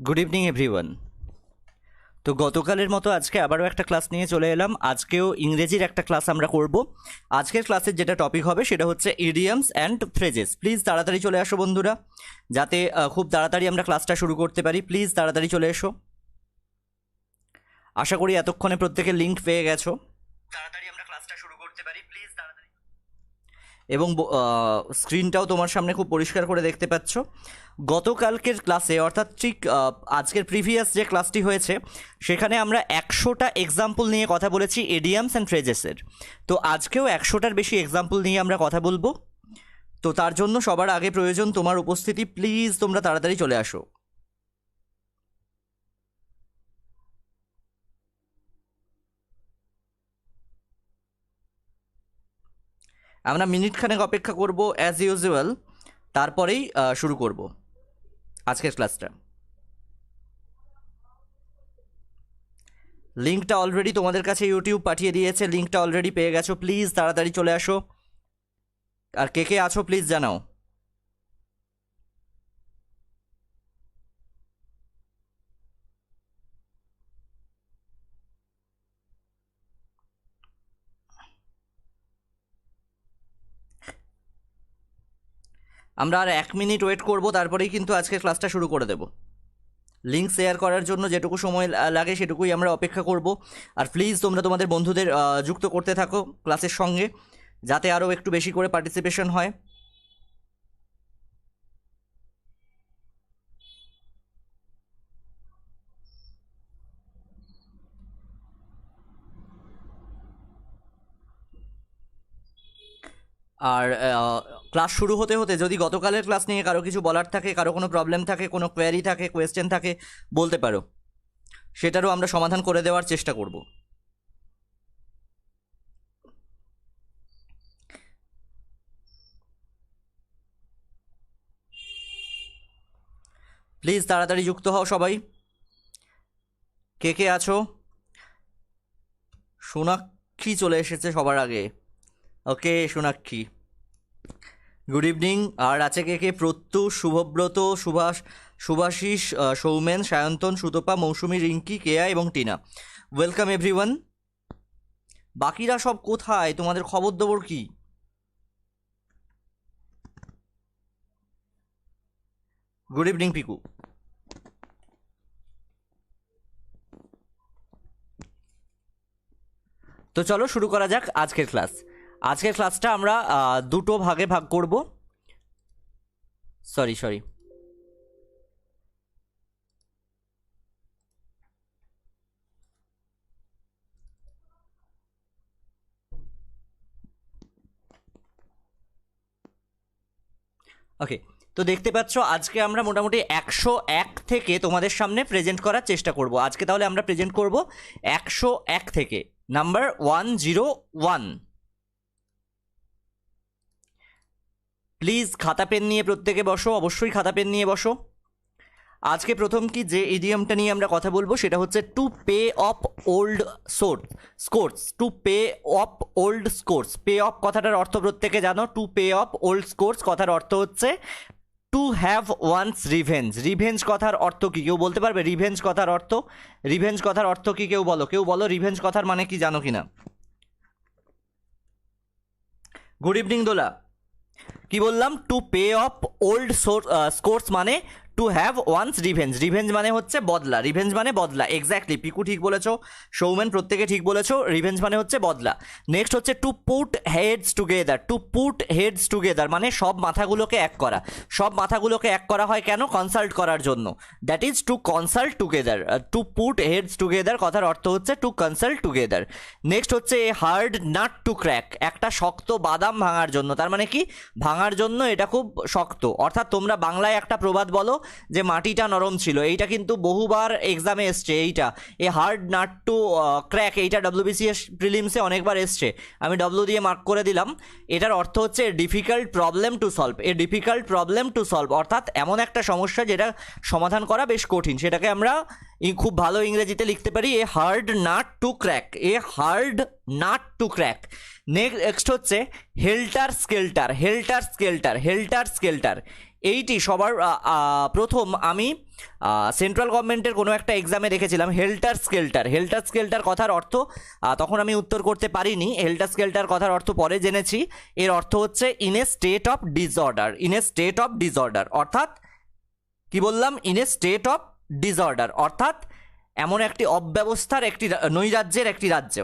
Good evening everyone. তো গতকালের মতো আজকে আবারও একটা ক্লাস নিয়ে চলে এলাম। আজকেও ইংরেজির একটা ক্লাস আমরা করব। আজকের ক্লাসের যেটা টপিক হবে সেটা হচ্ছে ইডিয়ামস অ্যান্ড ফ্রেজেস। প্লিজ তাড়াতাড়ি চলে আসো বন্ধুরা, যাতে খুব তাড়াতাড়ি আমরা ক্লাসটা শুরু করতে পারি। প্লিজ তাড়াতাড়ি চলে এসো। আশা করি এতক্ষণে প্রত্যেকের লিঙ্ক পেয়ে গেছো। তাড়াতাড়ি আমরা ক্লাসটা শুরু করতে পারি, প্লিজ তাড়াতাড়ি। এবং স্ক্রিনটাও তোমার সামনে খুব পরিষ্কার করে দেখতে পাচ্ছ। গতকালকের ক্লাসে অর্থাৎ ঠিক আজকের প্রিভিয়াস যে ক্লাসটি হয়েছে সেখানে আমরা 100টা এক্সাম্পল নিয়ে কথা বলেছি ইডিয়ামস অ্যান্ড ফ্রেজেসের। তো আজকেও 100টার বেশি এক্সাম্পল নিয়ে আমরা কথা বলবো। তো তার জন্য সবার আগে প্রয়োজন তোমার উপস্থিতি। প্লিজ তোমরা তাড়াতাড়ি চলে আসো। আমরা মিনিটখানেক অপেক্ষা করব অ্যাজ ইউজুয়াল, তারপরেই শুরু করব আজকের ক্লাসটা। লিঙ্কটা অলরেডি তোমাদের কাছে ইউটিউব পাঠিয়ে দিয়েছে, লিঙ্কটা অলরেডি পেয়ে গেছো। প্লিজ তাড়াতাড়ি চলে আসো। আর কে কে আছো প্লিজ জানাও। আমরা আর 1 মিনিট ওয়েট করব, তারপরেই কিন্তু আজকের ক্লাসটা শুরু করে দেব। লিঙ্ক শেয়ার করার জন্য যেটুকু সময় লাগে সেটুকুই আমরা অপেক্ষা করব। আর প্লিজ তোমরা তোমাদের বন্ধুদের যুক্ত করতে থাকো ক্লাসের সঙ্গে, যাতে আরও একটু বেশি করে পার্টিসিপেশন হয়। আর ক্লাস শুরু হতে হতে যদি গতকালের ক্লাস নিয়ে কারো কিছু বলার থাকে, কারো কোনো প্রবলেম থাকে, কোনো কোয়ারি থাকে, কোয়েশ্চেন থাকে, বলতে পারো। সেটারও আমরা সমাধান করে দেওয়ার চেষ্টা করব। প্লিজ তাড়াতাড়ি যুক্ত হও সবাই। কে কে আছো? সোনাক্ষী চলে এসেছে সবার আগে। ওকে সোনাক্ষী, গুড ইভিনিং। আর আছে কে কে? প্রত্যুষ, শুভব্রত, শুভাশিস, সৌমেন, সায়ন্তন, সুতপা, মৌসুমী, রিঙ্কি, কেয়া এবং টিনা। Welcome everyone. বাকিরা সব কোথায়? তোমাদের খবর দেবর কি? Good evening Piku. তো চলো শুরু করা যাক আজকের ক্লাস। আজকের ক্লাসটা আমরা দুটো ভাগে ভাগ করব। Sorry okay. তো দেখতে পাচ্ছ আজকে আমরা মোটামুটি 101 থেকে তোমাদের সামনে প্রেজেন্ট করার চেষ্টা করব। আজকে তাহলে আমরা প্রেজেন্ট করব 101 থেকে, নাম্বার 101। প্লিজ খাতা পেন নিয়ে প্রত্যেকে বসো, অবশ্যই খাতা পেন নিয়ে বসো। আজকে প্রথম কি যে ইডিয়ামটা নিয়ে আমরা কথা বলবো সেটা হচ্ছে to pay off old scores. To pay off old scores. Pay off কথাটার অর্থ প্রত্যেকে জানো। To pay off old scores কথার অর্থ হচ্ছে to have once revenge. Revenge কথার অর্থ কি কেউ বলতে পারবে? রিভেঞ্জ কথার অর্থ, রিভেঞ্জ কথার অর্থ কি কেউ বলো, কেউ বলো রিভেঞ্জ কথার মানে কি জানো কিনা? Good evening Dola. কি বললাম? To pay off old scores মানে to have once revenge. Revenge মানে হচ্ছে বদলা, রিভেঞ্জ মানে বদলা। এক্স্যাক্টলি, পিকু ঠিক বলেছো, সৌমেন প্রত্যেকে ঠিক বলেছো, রিভেঞ্জ মানে হচ্ছে বদলা। নেক্সট হচ্ছে to put heads together. To put heads together মানে সব মাথাগুলোকে এক করা। সব মাথাগুলোকে এক করা হয় কেন? কনসাল্ট করার জন্য। That is to consult together. To put heads together কথার অর্থ হচ্ছে টু কনসাল্ট টুগেদার। নেক্সট হচ্ছে a hard nut to crack. একটা শক্ত বাদাম ভাঙার জন্য, তার মানে কি ভাঙার জন্য এটা খুব শক্ত। অর্থাৎ তোমরা বাংলায় একটা প্রবাদ বলো যে মাটিটা নরম ছিল, এইটা কিন্তু বহুবার এক্সামে এসছে। এইটা এ হার্ড নাট টু ক্র্যাক, এইটা ডব্লিউবিসিএস প্রিলিমসে অনেকবার এসছে, আমি ডব্লিউ দিয়ে মার্ক করে দিলাম। এটার অর্থ হচ্ছে difficult problem to solve. A difficult problem to solve অর্থাৎ এমন একটা সমস্যা যেটা সমাধান করা বেশ কঠিন, সেটাকে আমরা খুব ভালো ইংরেজিতে লিখতে পারি a hard nut to crack. A hard nut to crack. Next হচ্ছে হেল্টার স্কেল্টার। হেল্টার স্কেল্টার, হেল্টার স্কেল্টার এইটি সবার প্রথম আমি সেন্ট্রাল গভর্নমেন্টের কোনো একটা এক্সামে দেখেছিলাম হেল্টার স্কেল্টার। হেল্টার স্কেল্টার কথার অর্থ তখন আমি উত্তর করতে পারিনি। হেল্টার স্কেল্টার কথার অর্থ পরে জেনেছি। এর অর্থ হচ্ছে in a state of disorder. In a state of disorder অর্থাৎ কি বললাম, in a state of disorder অর্থাৎ এমন একটি অব্যবস্থার, একটি নৈরাজ্যের একটি রাজ্য।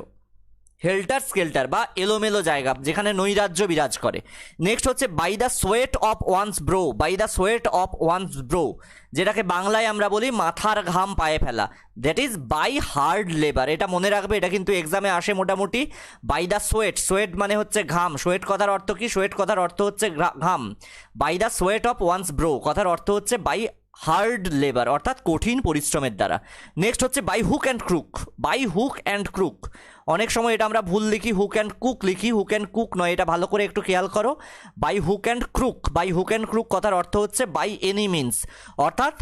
হেল্টার স্কেল্টার বা এলোমেলো জায়গা যেখানে নৈরাজ্য বিরাজ করে। নেক্সট হচ্ছে by the sweat of one's brow. By the sweat of one's brow, যেটাকে বাংলায় আমরা বলি মাথার ঘাম পায়ে ফেলা, that is by hard labour. এটা মনে রাখবে, এটা কিন্তু এক্সামে আসে মোটামুটি। বাই দ্য সোয়েট, সোয়েট মানে হচ্ছে ঘাম। সোয়েট কথার অর্থ কি? সোয়েট কথার অর্থ হচ্ছে ঘাম। By the sweat of one's brow কথার অর্থ হচ্ছে বাই হার্ড লেবার অর্থাৎ কঠিন পরিশ্রমের দ্বারা। নেক্সট হচ্ছে by hook and crook. By hook and crook, অনেক সময় এটা আমরা ভুল লিখি, হুক অ্যান্ড কুক লিখি, হুক অ্যান্ড কুক নয়, এটা ভালো করে একটু খেয়াল করো। By hook and crook, by hook and crook কথার অর্থ হচ্ছে বাই এনি মিনস, অর্থাৎ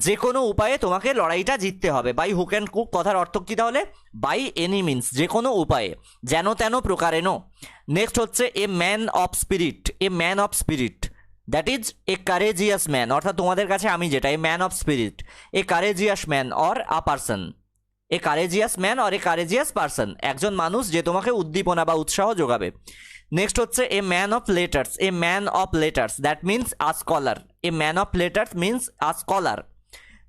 যে কোনো উপায়ে তোমাকে লড়াইটা জিততে হবে। বাই হুক অ্যান্ড ক্রুক কথার অর্থ কী তাহলে? বাই এনি মিনস, যে কোনো উপায়ে, যেন তেন প্রকারেণ। নেক্সট হচ্ছে a man of spirit. A man of spirit, that is a courageous man, অর্থাৎ তোমাদের কাছে আমি যেটা, a man of spirit, A courageous man or a person. A courageous man or a courageous person, একজন মানুষ যে তোমাকে উদ্দীপনা বা উৎসাহ যোগাবে। নেক্সট হচ্ছে a man of letters. A man of letters, that means a scholar. A man of letters means a scholar.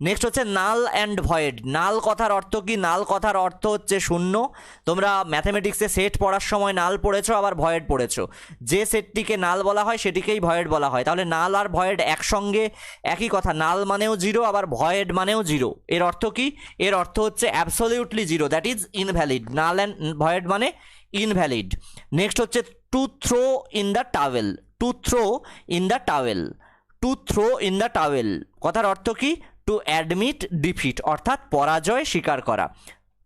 Next হচ্ছে নাল অ্যান্ড ভয়েড। নাল কথার অর্থ কি? নাল কথার অর্থ হচ্ছে শূন্য। তোমরা ম্যাথামেটিক্সে সেট পড়ার সময় নাল পড়েছো, আবার ভয়েড পড়েছো। যে সেটটিকে নাল বলা হয় সেটিকেই ভয়েড বলা হয়। তাহলে নাল আর ভয়েড একসঙ্গে একই কথা। নাল মানেও জিরো, আবার ভয়েড মানেও জিরো। এর অর্থ কি? এর অর্থ হচ্ছে absolutely zero, that is invalid. Null and void মানে ইনভ্যালিড। নেক্সট হচ্ছে to throw in the towel. To throw in the towel. To throw in the towel কথার অর্থ কি? টু অ্যাডমিট ডিফিট, অর্থাৎ পরাজয় স্বীকার করা।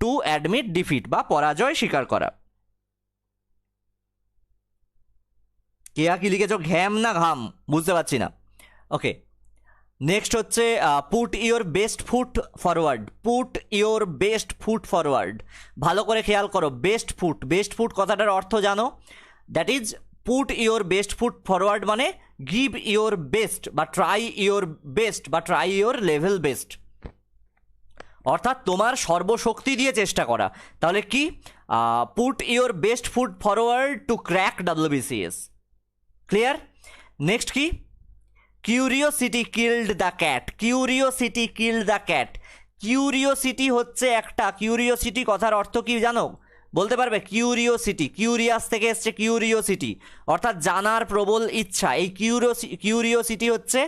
টু অ্যাডমিট ডিফিট বা পরাজয় স্বীকার করা। কেয়া কি লিখেছো? ঘ্যাম না ঘাম? বুঝতে পারছি না। ওকে, নেক্সট হচ্ছে put your best foot forward. Put your best foot forward, ভালো করে খেয়াল করো। বেস্ট ফুট, বেস্ট ফুট কথাটার অর্থ জানো? That is put your best foot forward মানে গিভ ইওর বেস্ট বা ট্রাই ইওর বেস্ট বা ট্রাই ইওর লেভেল বেস্ট, অর্থাৎ তোমার সর্বশক্তি দিয়ে চেষ্টা করা। তাহলে কি? Put your best foot forward to crack WBCS। Clear? Next কি? Curiosity killed the cat. Curiosity killed the cat. Curiosity হচ্ছে একটা, কিউরিওসিটি কথার অর্থ কি জানো? বলতে পারবে? কিউরিওসিটি, কিউরিয়াস থেকে এসছে কিউরিওসিটি, অর্থাৎ জানার প্রবল ইচ্ছা। এই কিউরিওসিটি হচ্ছে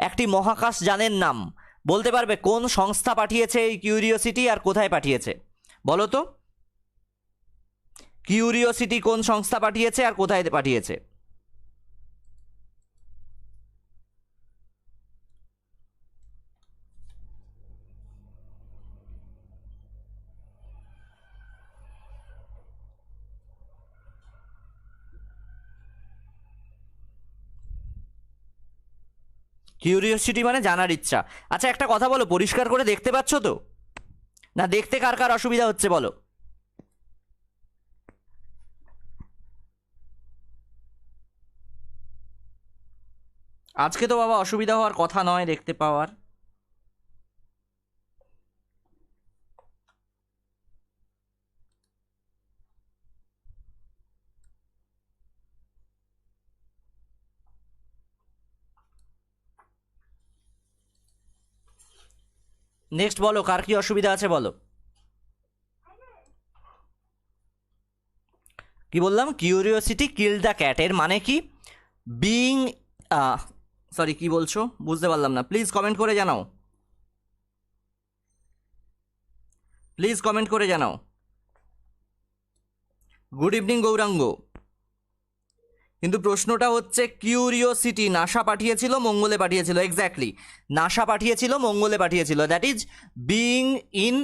একটি মহাকাশযানের নাম। বলতে পারবে কোন সংস্থা পাঠিয়েছে এই কিউরিওসিটি আর কোথায় পাঠিয়েছে? বলো তো, কিউরিওসিটি কোন সংস্থা পাঠিয়েছে আর কোথায় পাঠিয়েছে? কিউরিওসিটি মানে জানার ইচ্ছা। আচ্ছা একটা কথা বলো, পরিষ্কার করে দেখতে পাচ্ছ তো? না দেখতে কার কার অসুবিধা হচ্ছে বলো? আজকে তো বাবা অসুবিধা হওয়ার কথা নয় দেখতে পাওয়ার। নেক্সট বলো, কার কি অসুবিধা আছে বলো? কি বললাম? কিউরিওসিটি কিল দ্য ক্যাট এর মানে কি? বিইং, সরি কি বলছো বুঝতে পারলাম না, প্লিজ কমেন্ট করে জানাও। প্লিজ কমেন্ট করে জানাও। Good evening Gauranga. কিন্তু প্রশ্নটা হচ্ছে কিউরিওসিটি নাসা পাঠিয়েছিল, মঙ্গলে পাঠিয়েছিল। এক্স্যাক্টলি, নাসা পাঠিয়েছিল, মঙ্গলে পাঠিয়েছিল। That is being in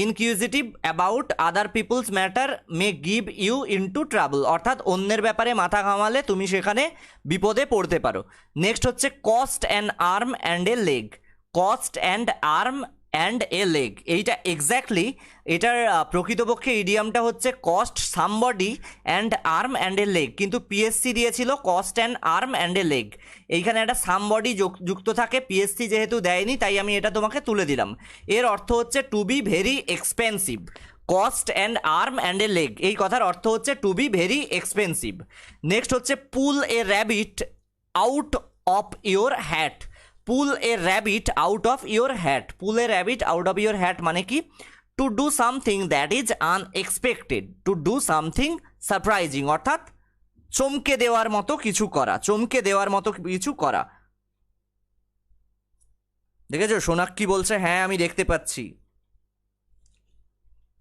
inquisitive about other people's matter may give you into trouble, অর্থাৎ অন্যের ব্যাপারে মাথা ঘামালে তুমি সেখানে বিপদে পড়তে পারো। নেক্সট হচ্ছে cost an arm and a leg. Cost and arm and a leg, এইটা এক্স্যাক্টলি এটার প্রকৃতপক্ষে ইডিয়ামটা হচ্ছে cost somebody and arm and a leg, কিন্তু পিএসসি দিয়েছিল cost and arm and a leg, এইখানে একটা সামবডি যুক্ত থাকে, পিএসসি যেহেতু দেয়নি তাই আমি এটা তোমাকে তুলে দিলাম। এর অর্থ হচ্ছে to be very expensive, cost and arm and a leg, এই কথার অর্থ হচ্ছে to be very expensive. Next হচ্ছে pull a rabbit out of your hat, pull a rabbit out of your hat, pull a rabbit out of your hat মানে কি, to do something that is unexpected, to do something surprising, অর্থাৎ চমকে দেওয়ার মতো কিছু করা, চমকে দেওয়ার মতো কিছু করা। দেখেছো সোনাক্ষী বলছে হ্যাঁ আমি দেখতে পাচ্ছি,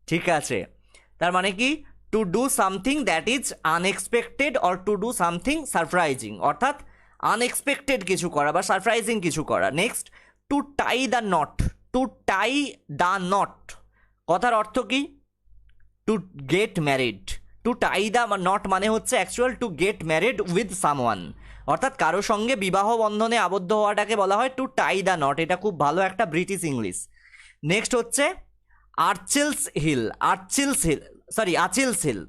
ঠিক আছে। তার মানে কি, to do something that is unexpected or to do something surprising, অর্থাৎ আনএক্সপেক্টেড কিছু করা বা সারপ্রাইজিং কিছু করা। Next, to tie the knot, to tie the knot কথার অর্থ কি, to get married, to tie the knot মানে হচ্ছে actual to get married with someone, অর্থাৎ কারো সঙ্গে বিবাহ বন্ধনে আবদ্ধ হওয়াটাকে বলা হয় টু টাই দ্য নট, এটা খুব ভালো একটা ব্রিটিশ ইংলিশ। নেক্সট হচ্ছে Achilles heel, Achilles heel, sorry Achilles heel,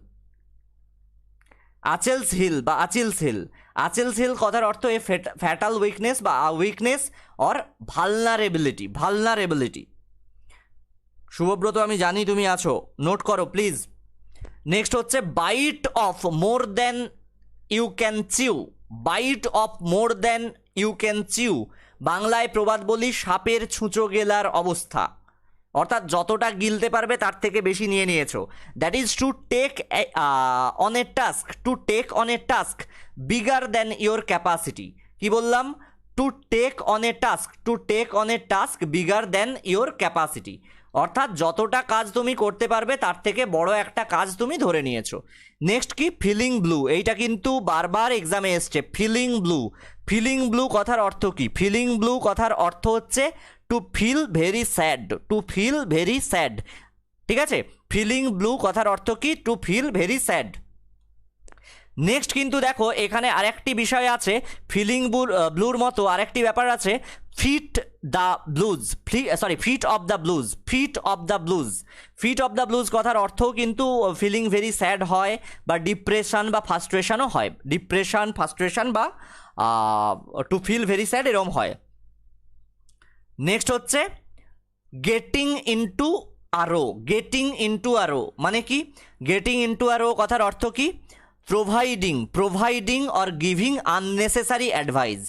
Achilles heel বা আচিলস হিল, আচেলস হিল কথার অর্থ এ ফ্যাটাল উইকনেস বা weakness or vulnerability, vulnerability. Shubhabrata আমি জানি তুমি আছো, নোট করো প্লিজ। নেক্সট হচ্ছে bite off more than you can chew, bite off more than you can chew, বাংলায় প্রবাদ বলি সাপের ছুঁচো গেলার অবস্থা, অর্থাৎ যতটা গিলতে পারবে তার থেকে বেশি নিয়ে নিয়েছো। That is to take on a task, to take on a task bigger than your capacity, কি বললাম, to take on a task, to take on a task bigger than your capacity, অর্থাৎ যতটা কাজ তুমি করতে পারবে তার থেকে বড় একটা কাজ তুমি ধরে নিয়েছো। নেক্সট কি, ফিলিং ব্লু, এইটা কিন্তু বারবার এক্সামে এসছে, ফিলিং ব্লু, ফিলিং ব্লু কথার অর্থ কি, ফিলিং ব্লু কথার অর্থ হচ্ছে to feel very sad, to feel very sad, ঠিক আছে, ফিলিং ব্লু কথার অর্থ কি, to feel very sad. Next কিন্তু দেখো এখানে আরেকটি বিষয় আছে, ফিলিং ব্লুর মতো আরেকটি ব্যাপার আছে, fit the blues, sorry fit of the blues, fit of the blues, fit of the blues কথার অর্থ কিন্তু ফিলিং ভেরি স্যাড হয় বা ডিপ্রেশন বা ফার্স্ট্রেশনও হয়, ডিপ্রেশন ফার্স্ট্রেশন বা টু ফিল ভেরি স্যাড এরম হয়। নেক্সট হচ্ছে getting into arrow, getting into arrow মানে কি, গেটিং ইনটু আরো কথার অর্থ কি, providing, providing or giving unnecessary advice,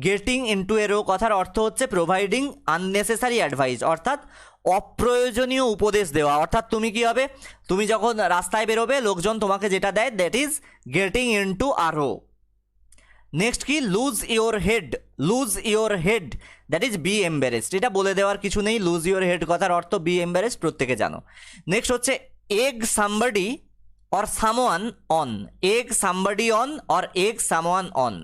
getting into arrow কথার অর্থ হচ্ছে প্রোভাইডিং আননেসেসারি অ্যাডভাইস, অর্থাৎ অপ্রয়োজনীয় উপদেশ দেওয়া, অর্থাৎ তুমি কি হবে, তুমি যখন রাস্তায় বেরোবে লোকজন তোমাকে যেটা দেয় দ্যাট ইজ গেটিং ইনটু আরো। নেক্সট কি, lose your head, lose your head that is be embarrassed, এটা বলে দেওয়ার কিছু নেই, লুজ ইয়োর হেড কথার অর্থ বি এম্বারেসড, প্রত্যেকে জানো। নেক্সট হচ্ছে egg somebody or someone on, egg somebody on or egg someone on,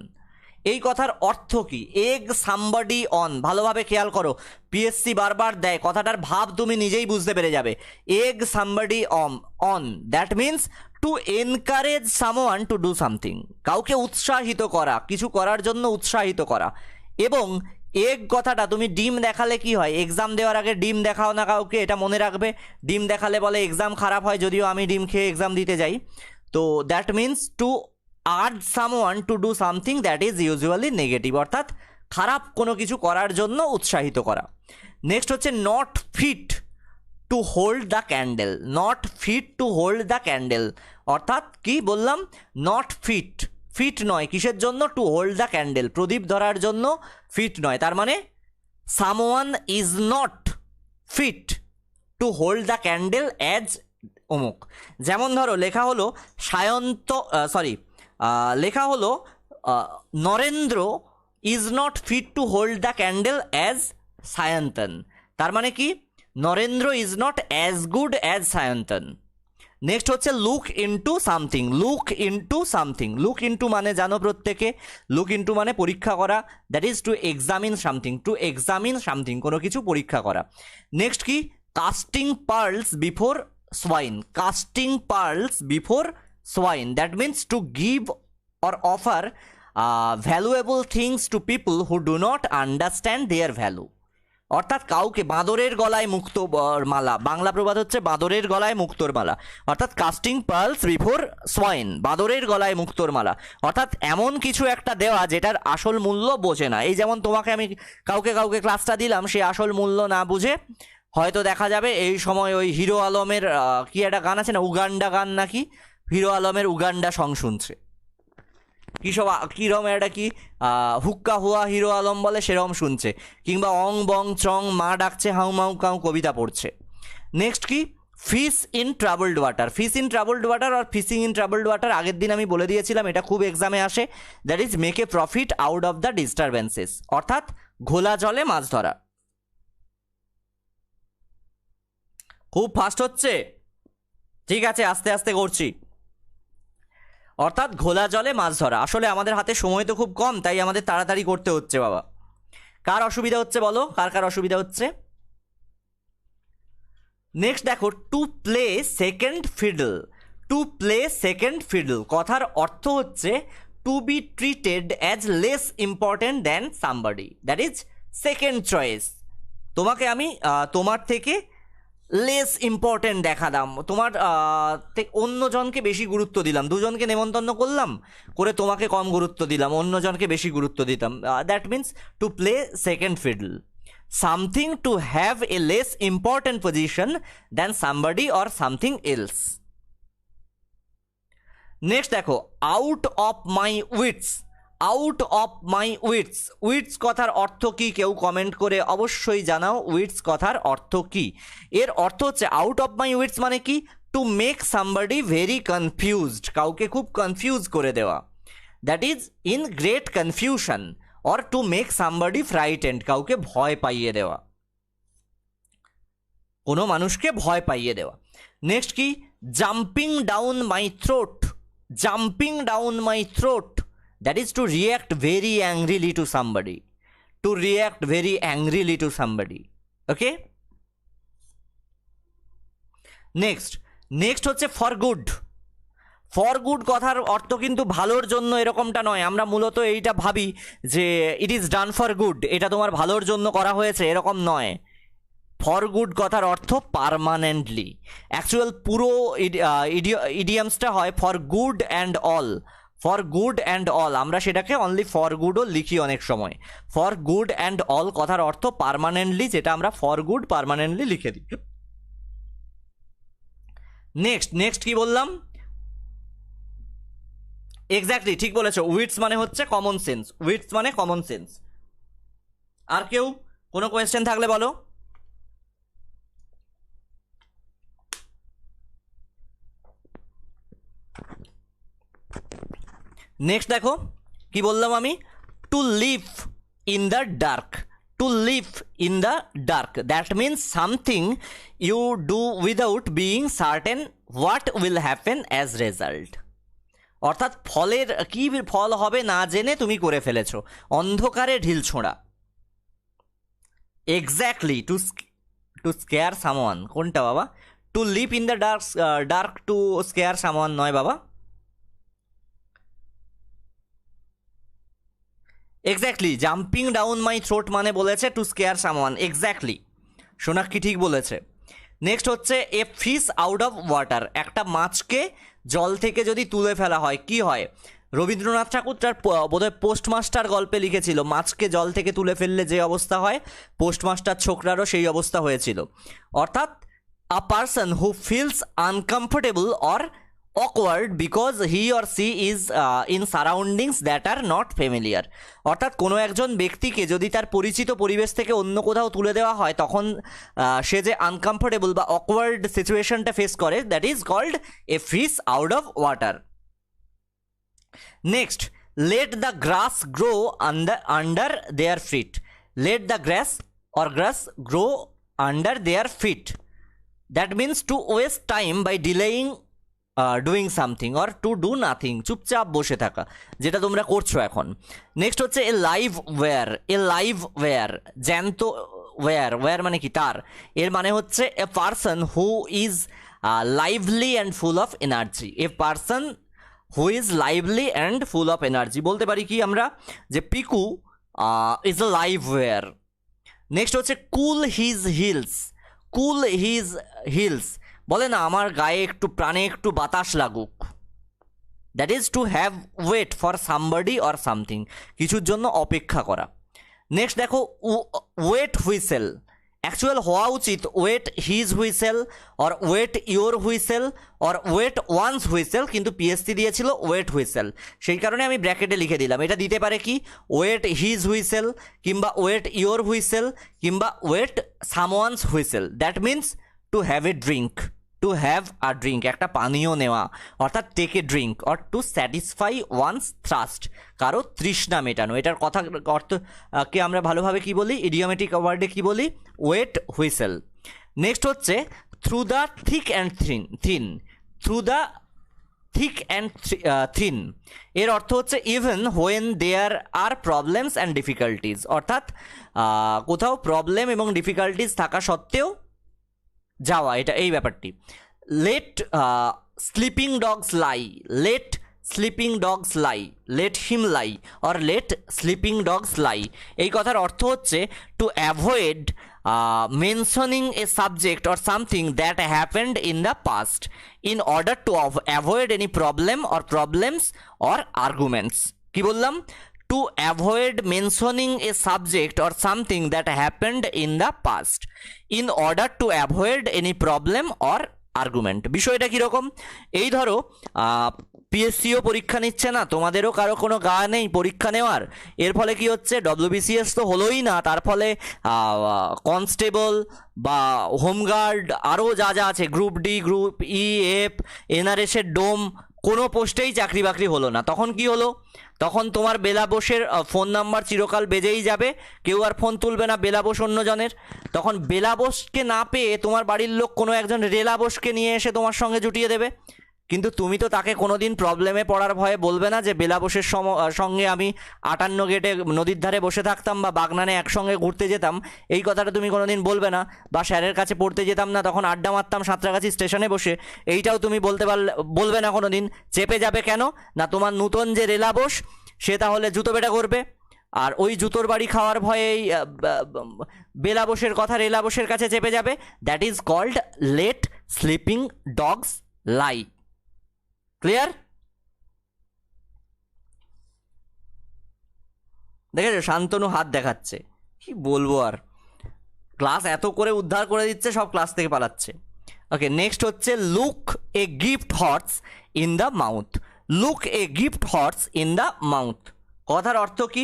এই কথার অর্থ কি, এগ সামবডি অন, ভালোভাবে খেয়াল করো, পিএসসি বারবার দেয়, কথাটার ভাব তুমি নিজেই বুঝতে পেরে যাবে। Egg somebody on that means to encourage someone to do something, কাউকে উৎসাহিত করা, কিছু করার জন্য উৎসাহিত করা। এবং এগ কথাটা তুমি ডিম দেখালে কি হয়, এক্সাম দেওয়ার আগে ডিম দেখাও না কাউকে, এটা মনে রাখবে, ডিম দেখালে বলে এক্সাম খারাপ হয়, যদিও আমি ডিম খেয়ে এক্সাম দিতে যাই। তো that means two urge someone to do something that is usually negative, অর্থাৎ খারাপ কোনো কিছু করার জন্য উৎসাহিত করা। নেক্সট হচ্ছে not fit to hold the candle, not fit to hold the candle, অর্থাৎ কি বললাম, নট ফিট, ফিট নয় কিসের জন্য, টু হোল্ড দ্য ক্যান্ডেল, প্রদীপ ধরার জন্য ফিট নয়, তার মানে someone is not fit to hold the candle as অমুক। যেমন ধরো লেখা হলো সায়ন্ত, সরি লেখা হলো Narendra is not fit to hold the candle as Sayantan, তার মানে কি, Narendra is not as good as Sayantan. Next হচ্ছে look into something, look into something, look into মানে জানো প্রত্যেকে, লুক ইনটু মানে পরীক্ষা করা, that is to examine something, to examine something কোনো কিছু পরীক্ষা করা। নেক্সট কি, casting pearls before swine, casting pearls before swine that means to give or offer valuable things to people who do not understand their value, অর্থাৎ কাউকে, বাঁদরের গলায় মুক্ত মালা, বাংলা প্রবাদ হচ্ছে বাঁদরের গলায় মুক্তোর মালা, অর্থাৎ কাস্টিং পার্লস বিফোর সোয়াইন, বাঁদরের গলায় মুক্তোর মালা, অর্থাৎ এমন কিছু একটা দেওয়া যেটার আসল মূল্য বোঝে না। এই যেমন তোমাকে আমি কাউকে ক্লাসটা দিলাম, সে আসল মূল্য না বুঝে হয়তো দেখা যাবে এই সময় ওই হিরো আলমের কি একটা গান আছে না, উগান্ডা গান নাকি, হিরো আলমের উগান্ডা সং শুনছে, কিসব কিরম একটা কি হুক্কা হুয়া হিরো আলম বলে সেরম শুনছে, কিংবা অং বং চং মা ডাকছে হাউ মাউ কাউ কবিতা পড়ছে। নেক্সট কি, fish in troubled water. Fish in troubled water আর ফিশিং ইন ট্রাবলড ওয়াটার আগের দিন আমি বলে দিয়েছিলাম, এটা খুব এক্সামে আসে। That is make a profit out of the disturbances, অর্থাৎ ঘোলা জলে মাছ ধরা। খুব ফাস্ট হচ্ছে, ঠিক আছে, আস্তে আস্তে করছি। অর্থাৎ ঘোলা জলে মাছ ধরা। আসলে আমাদের হাতে সময় তো খুব কম, তাই আমাদের তাড়াতাড়ি করতে হচ্ছে বাবা। কার অসুবিধা হচ্ছে বলো, কার অসুবিধা হচ্ছে? নেক্সট দেখো, to play second fiddle. To play second fiddle কথার অর্থ হচ্ছে to be treated as less important than somebody, that is second choice. তোমাকে আমি তোমার থেকে লেস ইম্পর্টেন্ট দেখালাম, তোমার অন্যজনকে বেশি গুরুত্ব দিলাম, দুজনকে নেমন্তন্ন করলাম করে তোমাকে কম গুরুত্ব দিলাম, অন্যজনকে বেশি গুরুত্ব দিতাম। That means to play second fiddle, something to have a less important position than somebody or something else. Next দেখো, out of my wits. Out of my wits, wits কথার অর্থ কি কেউ কমেন্ট করে অবশ্যই জানাও, উইটস কথার অর্থ কি? এর অর্থ হচ্ছে আউট অফ মাই উইটস মানে কি, to make somebody very confused, কাউকে খুব কনফিউজ করে দেওয়া, that is in great confusion, or to make somebody frightened, কাউকে ভয় পাইয়ে দেওয়া, কোনো মানুষকে ভয় পাইয়ে দেওয়া। নেক্সট কি, jumping down my throat. Jumping down my throat, that is to react very angrily to somebody, to react very angrily to somebody, okay? next হচ্ছে for good। ফর গুড কথার অর্থ কিন্তু ভালোর জন্য এরকমটা নয়, আমরা মূলত এইটা ভাবি যে it is done for good, এটা তোমার ভালোর জন্য করা হয়েছে, এরকম নয়। ফর গুড কথার অর্থ পার্মানেন্টলি। অ্যাকচুয়াল পুরো ইডিয়ামসটা হয় for good and all, for good and all, আমরা সেটাকে অনলি ফর গুডও লিখি অনেক সময়। ফর গুড অ্যান্ড অল কথার অর্থ পার্মানেন্টলি, যেটা আমরা ফর গুড পার্মানেন্টলি লিখে দিই। নেক্সট কি বললাম? এক্স্যাক্টলি ঠিক বলেছো, উইটস মানে হচ্ছে কমন সেন্স, উইটস মানে কমন সেন্স। আর কেউ কোনো কোয়েশ্চেন থাকলে বলো। নেক্সট দেখো কি বললাম আমি, to live in the dark. To live in the dark, that means something you do without being certain what will happen as result, অর্থাৎ ফলের কি ফল হবে না জেনে তুমি করে ফেলেছো, অন্ধকারে ঢিল ছোঁড়া। এক্স্যাক্টলি, টু স্কেয়ার সামওয়ান কোনটা বাবা? To live in the dark to scare someone নয় বাবা। Exactly, jumping down my throat মানে বলেছে to scare someone, exactly, Sonakshi ঠিক বলেছে। নেক্সট হচ্ছে a fish out of water. একটা মাছকে জল থেকে যদি তুলে ফেলা হয় কি হয়? রবীন্দ্রনাথ ঠাকুর তার বোধহয় পোস্টমাস্টার গল্পে লিখেছিল, মাছকে জল থেকে তুলে ফেললে যে অবস্থা হয়, পোস্টমাস্টার ছোকরারও সেই অবস্থা হয়েছিল। অর্থাৎ a person who feels uncomfortable or awkward because he or she is in surroundings that are not familiar, অর্থাৎ কোনো একজন ব্যক্তিকে যদি তার পরিচিত পরিবেশ থেকে অন্য কোথাও তুলে দেওয়া হয় তখন সে যে আনকমফোর্টেবল বা অকওয়ার্ড সিচুয়েশনটা ফেস করে, that is called a fish out of water. Next, let the grass grow under their feet. Let the grass grow under their feet, that means to waste time by delaying doing something or to do nothing, চুপচাপ বসে থাকা, যেটা তোমরা করছো এখন। Next হচ্ছে a live wire. A live wire, জ্যান্ত wire, wire মানে কি তার, এর মানে হচ্ছে a person who is lively and full of energy. A person who is lively and full of energy, বলতে পারি কি আমরা যে Piku is a live wire. Next হচ্ছে cool his heels. Cool his heels বলে না আমার গায়ে একটু প্রাণে একটু বাতাস লাগুক, that is to have wait for somebody or something, কিছুর জন্য অপেক্ষা করা। নেক্সট দেখো ওয়েট হুইসেল, অ্যাকচুয়াল হওয়া উচিত wet his whistle or wet your whistle or wet one's whistle, কিন্তু পিএসসি দিয়েছিল ওয়েট হুইসেল, সেই কারণে আমি ব্র্যাকেটে লিখে দিলাম। এটা দিতে পারে কি ওয়েট হিজ হুইসেল, কিংবা ওয়েট ইয়োর হুইসেল, কিংবা wet someone's whistle. That means to have a drink, to have a drink, একটা পানীয় নেওয়া, অর্থাৎ take a drink, or to satisfy one's thrust, কারো তৃষ্ণা মেটানো। এটার কথা অর্থকে আমরা ভালোভাবে কি বলি, ইডিওমেটিক ওয়ার্ডে কি বলি, ওয়েট হুইসেল। নেক্সট হচ্ছে through the thick and thin, through the thick and thin, এর অর্থ হচ্ছে even when there are problems and difficulties, অর্থাৎ কোথাও প্রবলেম এবং ডিফিকাল্টিজ থাকা সত্ত্বেও যাওয়া, এটা এই ব্যাপারটি। Late sleeping dogs lie, late sleeping dogs lie, let him lie or late sleeping dogs লাই, এই কথার অর্থ হচ্ছে to avoid mentioning A subject or something that happened in the passed in order to avoid any problem or problems or arguments. কি বললাম, to avoid mentioning a subject or something that happened in the past in order to avoid any problem or argument। বিষয়টা কীরকম, এই ধরো পিএসসিও পরীক্ষা নিচ্ছে না, তোমাদেরও কারো কোনো গা নেই পরীক্ষা নেওয়ার, এর ফলে কি হচ্ছে ডব্লিউবিসিএস তো হলোই না, তার ফলে কনস্টেবল বা হোমগার্ড আরও যা যা আছে, group D, group E, F, এনআরএসের ডোম, কোনো পোস্টেই চাকরি বাকরি হলো না। তখন কি হলো, তখন তোমার বেলাবোসের ফোন নাম্বার চিরকাল বেজেই যাবে, কেউ আর ফোন তুলবে না বেলাবোস অন্যজনের। তখন বেলাবোসকে না পেয়ে তোমার বাড়ির লোক কোনো একজন রেলাবোসকে নিয়ে এসে তোমার সঙ্গে জুটিয়ে দেবে, কিন্তু তুমি তো তাকে কোনো দিন প্রবলেমে পড়ার ভয়ে বলবে না যে বেলাবোসের সঙ্গে আমি 58 গেটে নদীর ধারে বসে থাকতাম বা বাগনানে একসঙ্গে ঘুরতে যেতাম, এই কথাটা তুমি কোনো দিন বলবে না। বা স্যারের কাছে পড়তে যেতাম না, তখন আড্ডা মারতাম সাঁতরাগাছি স্টেশনে বসে, এইটাও তুমি বলবে না কোনো দিন। চেপে যাবে কেন না, তোমার নূতন যে রেলাবোস সে তাহলে জুতো বেটা করবে, আর ওই জুতোর বাড়ি খাওয়ার ভয়েই বেলাবোসের কথা রেলাবোসের কাছে চেপে যাবে। That is called let sleeping dogs lie. Clear? দেখেছো শান্তনু হাত দেখাচ্ছে, কি বলবো আর, ক্লাস এত করে উদ্ধার করে দিচ্ছে, সব ক্লাস থেকে পালাচ্ছে। ওকে, নেক্সট হচ্ছে look a gift horse in the mouth. Look a gift horse in the mouth কথার অর্থ কি,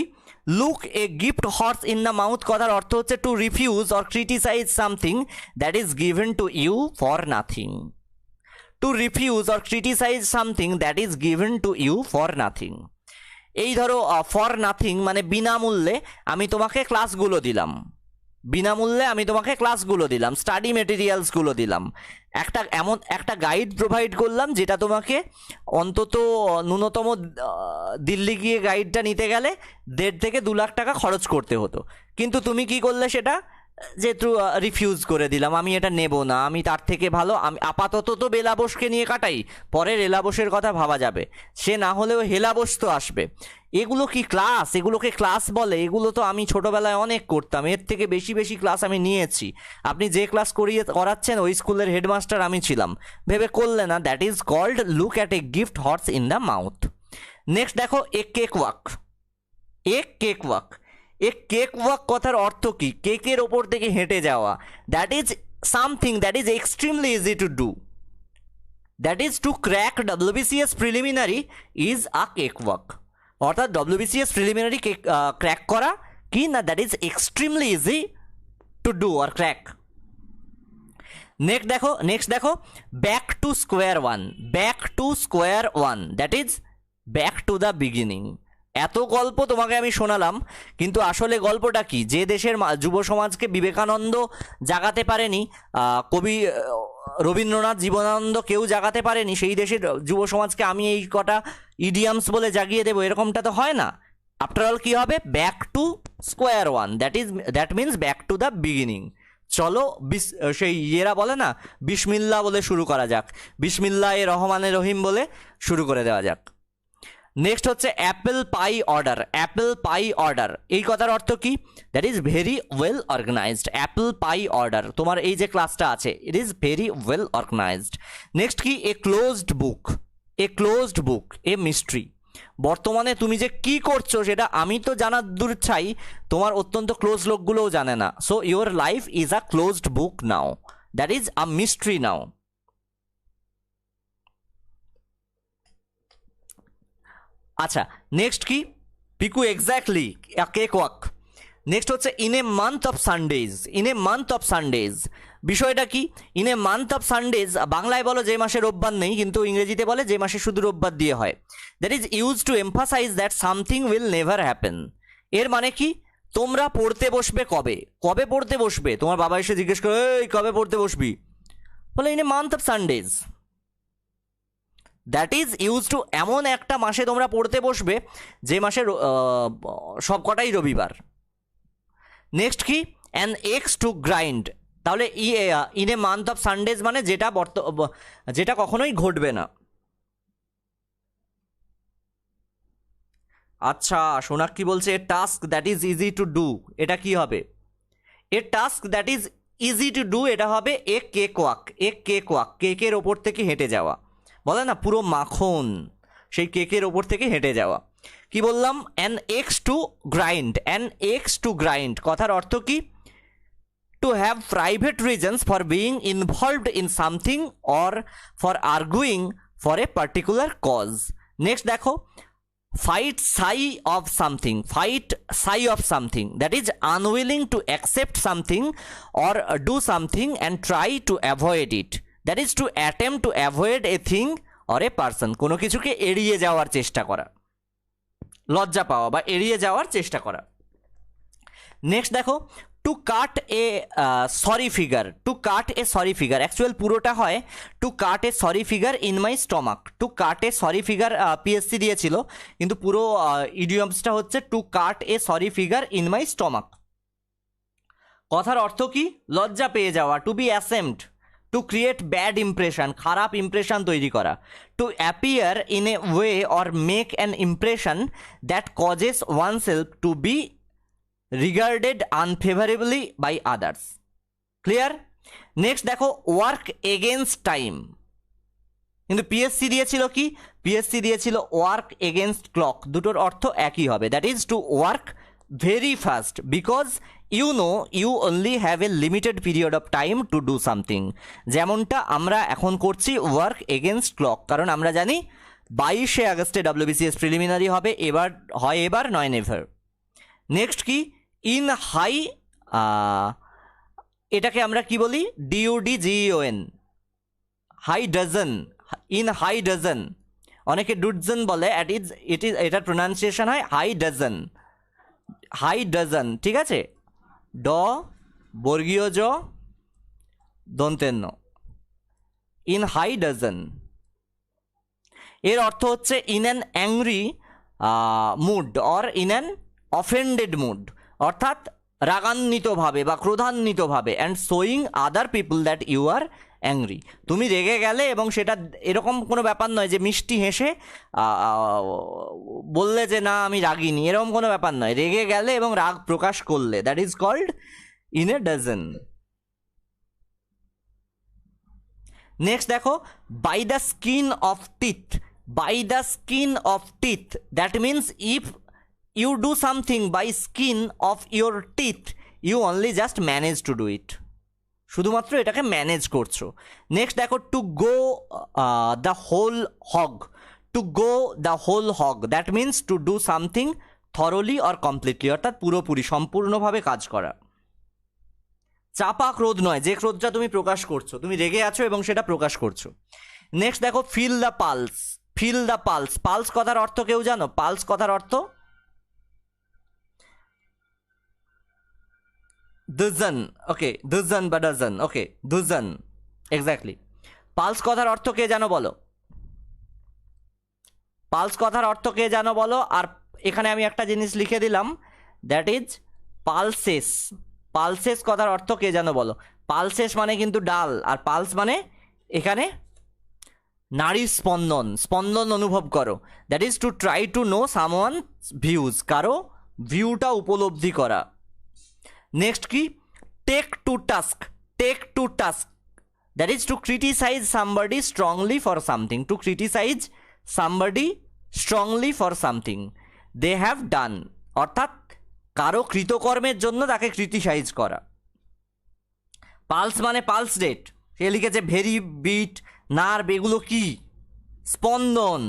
look a gift horse in the mouth কথার অর্থ হচ্ছে to refuse or criticize something that is given to you for nothing. To refuse or criticize something that is given to you for nothing. এই ধরো for nothing মানে বিনামূল্যে আমি তোমাকে ক্লাসগুলো দিলাম, বিনামূল্যে আমি তোমাকে ক্লাসগুলো দিলাম, স্টাডি মেটেরিয়ালসগুলো দিলাম, এমন একটা গাইড প্রোভাইড করলাম যেটা তোমাকে অন্তত ন্যূনতম দিল্লি গিয়ে গাইডটা নিতে গেলে 1.5 থেকে 2 লাখ টাকা খরচ করতে হতো, কিন্তু তুমি কি করলে সেটা যেহেতু রিফিউজ করে দিলাম, আমি এটা নেব না, আমি তার থেকে ভালো আমি আপাতত তো বেলাবোসকে নিয়ে কাটাই, পরে রেলাবোসের কথা ভাবা যাবে, সে না হলেও হেলাবোস তো আসবে। এগুলো কি ক্লাস? এগুলোকে ক্লাস বলে? এগুলো তো আমি ছোটোবেলায় অনেক করতাম, এর থেকে বেশি বেশি ক্লাস আমি নিয়েছি। আপনি যে ক্লাস করাচ্ছেন ওই স্কুলের হেডমাস্টার আমি ছিলাম ভেবে করলে না। That is called look at a gift horse in the mouth. Next দেখো a cake walk. A cake walk, a cake walk কথার অর্থ কি, কেকের ওপর থেকে হেঁটে যাওয়া। That is something that is extremely easy to do. That is to crack WBCS preliminary is a cake walk. অর্থাৎ WBCS প্রিলিমিনারি কেক ক্র্যাক করা কি না, that is extremely easy to do or crack. Next দেখো back to square one. Back to square one that is back to the beginning. এত গল্প তোমাকে আমি শোনালাম, কিন্তু আসলে গল্পটা কি, যে দেশের যুব সমাজকে বিবেকানন্দ জাগাতে পারেনি, কবি রবীন্দ্রনাথ, জীবনানন্দ কেউ জাগাতে পারেনি, সেই দেশের যুব সমাজকে আমি এই কটা ইডিয়ামস বলে জাগিয়ে দেবো, এরকমটা তো হয় না। আফটার অল কী হবে, back to square one that means back to the beginning. চলো সেই ইয়েরা বলে না বিসমিল্লাহ বলে শুরু করা যাক, বিসমিল্লাহ রহমানের রহিম বলে শুরু করে দেওয়া যাক। নেক্সট হচ্ছে apple pie order, apple pie order এই কথার অর্থ কি? That is very well organised. Apple pie order, তোমার এই যে ক্লাসটা আছে, it is very well organised. Next কি? A closed book, a closed book, a mystery. বর্তমানে তুমি যে কি করছো সেটা আমি তো জানার দূর চাই, তোমার অত্যন্ত ক্লোজ লোকগুলোও জানে না। So your life is a closed book now, that is a mystery now. আচ্ছা, নেক্সট কি? Piku exactly cake walk. Next হচ্ছে in a month of Sundays, in a month of Sundays. বিষয়টা কি? In a month of Sundays, বাংলায় বলো যে মাসে রোববার নেই, কিন্তু ইংরেজিতে বলে যে মাসে শুধু রোববার দিয়ে হয়। That is use to emphasise that something will never happen. এর মানে কি? তোমরা পড়তে বসবে কবে? কবে পড়তে বসবে? তোমার বাবা এসে জিজ্ঞেস করে, এই কবে পড়তে বসবি? বলে in a month of Sundays. That is use two এমন একটা মাসে তোমরা পড়তে বসবে যে মাসে সব কটাই রবিবার। নেক্সট কি? An axe to grind. তাহলে in a month of Sundays মানে যেটা কখনোই ঘটবে না। আচ্ছা, সোনাক কি বলছে? A task that is easy to do, এটা কি হবে? A task that is easy to do, এটা হবে a cake walk. A cake walk, কেকের ওপর থেকে হেঁটে যাওয়া, বলে না পুরো মাখন, সেই কেকের ওপর থেকে হেঁটে যাওয়া। কি বললাম? An axe to grind, an axe to grind কথার অর্থ কি? To have private reasons for being involved in something or for arguing for a particular cause. Next দেখো, fight sigh of something, fight sigh of something, that is unwilling to accept something or do something and try to avoid it, that is to attempt to avoid a thing or a person, কোনো কিছুকে এড়িয়ে যাওয়ার চেষ্টা করা, লজ্জা পাওয়া বা এড়িয়ে যাওয়ার চেষ্টা করা। নেক্সট দেখো, to cut a sorry figure, to cut a sorry figure, actual পুরোটা হয় to cut a sorry figure in my stomach. To cut a sorry figure PSC দিয়েছিল, কিন্তু পুরো ইডিয়মসটা হচ্ছে to cut a sorry figure in my stomach. কথার অর্থ কি? লজ্জা পেয়ে যাওয়া, to be ashamed, to create bad impression, খারাপ ইমপ্রেশন তৈরি করা, to appear in a way or make an impression that causes oneself to be regarded unfavourably by others. Clear? Next দেখো, ওয়ার্ক এগেনস্ট টাইম, কিন্তু PSC দিয়েছিল কি? PSC দিয়েছিল work against clock, দুটোর অর্থ একই হবে, that is to work very fast because you know you only have a limited period of time to do something. যেমনটা আমরা এখন করছি ওয়ার্ক এগেনস্ট ক্লক, কারণ আমরা জানি 22শে আগস্টে WBCS প্রিলিমিনারি হবে, এবার নয় নেভার। নেক্সট কি? ইন হাই, এটাকে আমরা কি বলি? DUDGEON, high dudgeon, in high dudgeon, অনেকে ডুডজন বলে, এটার প্রোনাউন্সিয়েশন হয় হাই ডজন, হাই ডজন, ঠিক আছে? ড বর্গীয় জ দন্তেন্য, ইন হাই ডজন। এর অর্থ হচ্ছে in an angry mood or in an offended mood, অর্থাৎ রাগান্বিতভাবে বা ক্রোধান্বিতভাবে, and showing other people that you are angry. তুমি রেগে গেলে এবং সেটা এরকম কোনো ব্যাপার নয় যে মিষ্টি হেসে বললে যে না আমি রাগিনি, এরকম কোনো ব্যাপার নয়, রেগে গেলে এবং রাগ প্রকাশ করলে, that is called in a dudgeon. Next দেখো, by the skin of teeth, by the skin of teeth, that means if you do something by skin of your teeth, you only just manage to do it, শুধুমাত্র এটাকে manage করছো। Next দেখো, to go the whole hog, to go the whole hog, that means to do something thoroughly or completely, অর্থাৎ পুরোপুরি সম্পূর্ণভাবে কাজ করা। চাপা ক্রোধ নয়, যে ক্রোধটা তুমি প্রকাশ করছো, তুমি রেগে আছো এবং সেটা প্রকাশ করছো। নেক্সট দেখো, feel the pulse, feel the pulse, pulse কথার অর্থ কেউ জানো? পালস কথার অর্থ dozen, okay, dozen বা dozen, okay, dozen, exactly. Pulse কথার অর্থ কে জানো বলো? পালস কথার অর্থ কে জানো বলো? আর এখানে আমি একটা জিনিস লিখে দিলাম, দ্যাট ইজ পালসেস। পালসেস কথার অর্থ কে জানো বলো? পালসেস মানে কিন্তু ডাল, আর পালস মানে এখানে নারীর স্পন্দন, স্পন্দন অনুভব করো, that is to try to know someone views, কারো ভিউটা উপলব্ধি করা। নেক্সট কি, take to task, take to task, that is to criticise somebody strongly for something, to criticise somebody strongly for something they have done, অর্থাৎ কারো কৃতকর্মের জন্য তাকে ক্রিটিসাইজ করা। পালস মানে পালস রেট, সে লিখেছে ভেরি, বিট, নার্ভ, এগুলো কি, স্পন্দন।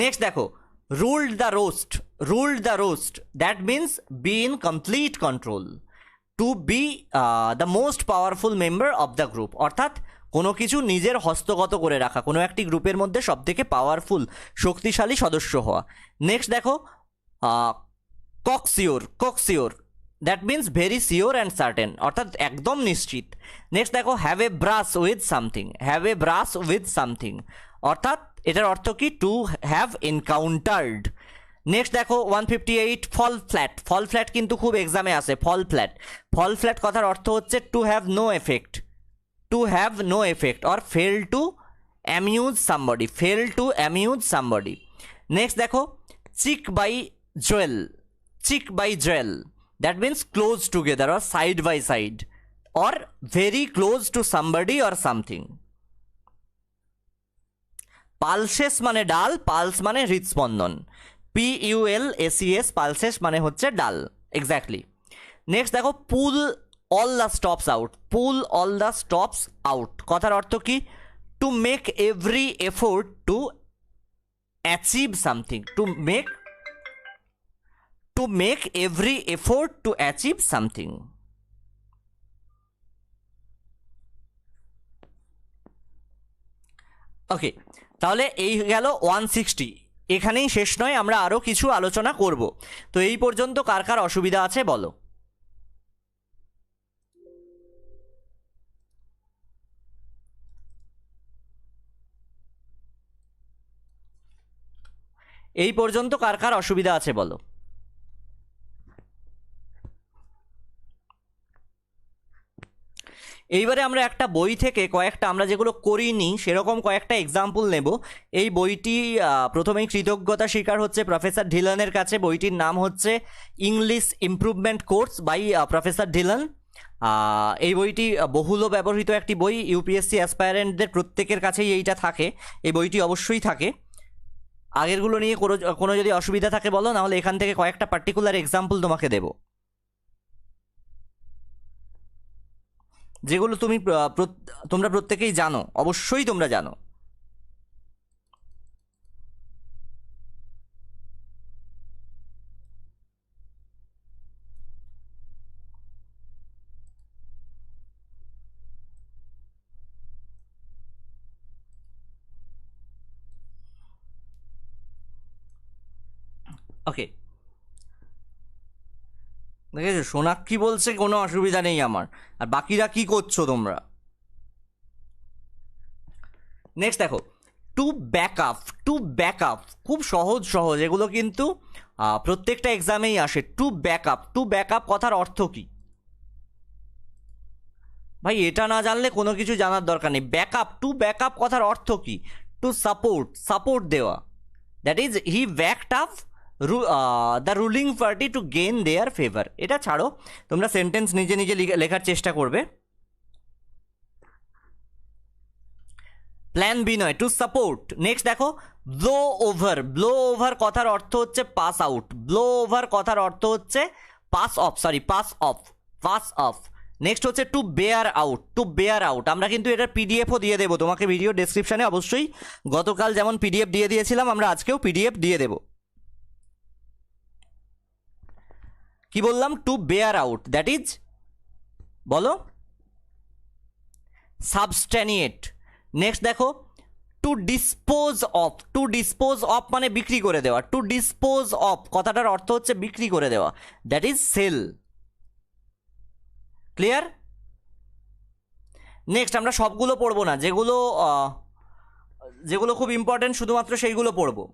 নেক্সট দেখো, ruled the roast, ruled the roast, that means be in complete control, to be the most powerful member of the group, অর্থাৎ কোনো কিছু নিজের হস্তগত করে রাখা, কোনো একটি গ্রুপের মধ্যে সবথেকে পাওয়ারফুল শক্তিশালী সদস্য হওয়া। নেক্সট দেখো, cocksure, cocksure, that means very sure and certain, অর্থাৎ একদম নিশ্চিত। নেক্সট দেখো, have a brush with something, have a brush with something, অর্থাৎ এটার অর্থ কি, টু হ্যাভ এনকাউন্টার্ড। নেক্সট দেখো 158, ফল ফ্ল্যাট, ফল ফ্ল্যাট কিন্তু খুব এক্সামে আসে, ফল ফ্ল্যাট, ফল ফ্ল্যাট কথার অর্থ হচ্ছে to have no effect, to have no effect, or fail to amuse somebody, fail to amuse somebody. Next দেখো, cheek by jowl, cheek by jowl, that means close together or side by side, or very close to somebody or something. Pulses মানে ডাল, pulse মানে হৃদস্পন্দন, PULSES, pulses মানে হচ্ছে ডাল, exactly. Next দেখো, pull all the stops out, pull all the stops out কথার অর্থ কি, to make every effort to achieve something, to make every effort to achieve something. Okay, তাহলে এই গেল 160, এখানেই শেষ নয়, আমরা আরও কিছু আলোচনা করব। তো এই পর্যন্ত কার কার অসুবিধা আছে বলো। এই পর্যন্ত কার কার অসুবিধা আছে বলো। এইবারে আমরা একটা বই থেকে কয়েকটা, আমরা যেগুলো করিনি সেরকম কয়েকটা এক্সাম্পল নেব। এই বইটি প্রথমেই কৃতজ্ঞতা স্বীকার হচ্ছে প্রফেসর ঢিলনের কাছে, বইটির নাম হচ্ছে English improvement course by professor Dhillon. এই বইটি বহুল ব্যবহৃত একটি বই, ইউপিএসসি অ্যাসপায়ারেন্টদের প্রত্যেকের কাছেই এইটা থাকে, এই বইটি অবশ্যই থাকে। আগেরগুলো নিয়ে কোনো যদি অসুবিধা থাকে বলো, নাহলে এখান থেকে কয়েকটা পার্টিকুলার এক্সাম্পল তোমাকে দেবো, যেগুলো তোমরা প্রত্যেকেই জানো, অবশ্যই তোমরা জানো। ওকে, দেখেছো সোনাক্ষী বলছে কোনো অসুবিধা নেই আমার, আর বাকিরা কি করছো তোমরা। নেক্সট দেখো, two back up, to back up, খুব সহজ সহজ এগুলো, কিন্তু প্রত্যেকটা এক্সামেই আসে। Two back up, to back up কথার অর্থ কি ভাই, এটা না জানলে কোনো কিছু জানার দরকার নেই। Back up, to back up কথার অর্থ কি, টু সাপোর্ট, সাপোর্ট দেওয়া, that is he backed up the ruling party to gain their favour. এটা ছাড়ো, তোমরা সেন্টেন্স নিজে নিজে লেখার চেষ্টা করবে। প্ল্যান বি নয়, টু সাপোর্ট। নেক্সট দেখো, ব্লো ওভার, ব্লো ওভার কথার অর্থ হচ্ছে পাস আউট, ব্লো ওভার কথার অর্থ হচ্ছে pass off, sorry pass off, pass off. Next হচ্ছে to bear out, to bear out, আমরা কিন্তু এটার পিডিএফও দিয়ে দেবো তোমাকে ভিডিও ডেসক্রিপশানে, অবশ্যই। গতকাল যেমন পিডিএফ দিয়ে দিয়েছিলাম, আমরা আজকেও পিডিএফ দিয়ে দেবো। কি বললাম, to bear out, that is বলো সাবস্ট্যানিয়েট। নেক্সট দেখো, to dispose of, to dispose of মানে বিক্রি করে দেওয়া, টু ডিসপোজ অফ কথাটার অর্থ হচ্ছে বিক্রি করে দেওয়া, that is sell. Clear? Next আমরা সবগুলো পড়বো না, যেগুলো যেগুলো খুব ইম্পর্টেন্ট শুধুমাত্র সেইগুলো পড়বো।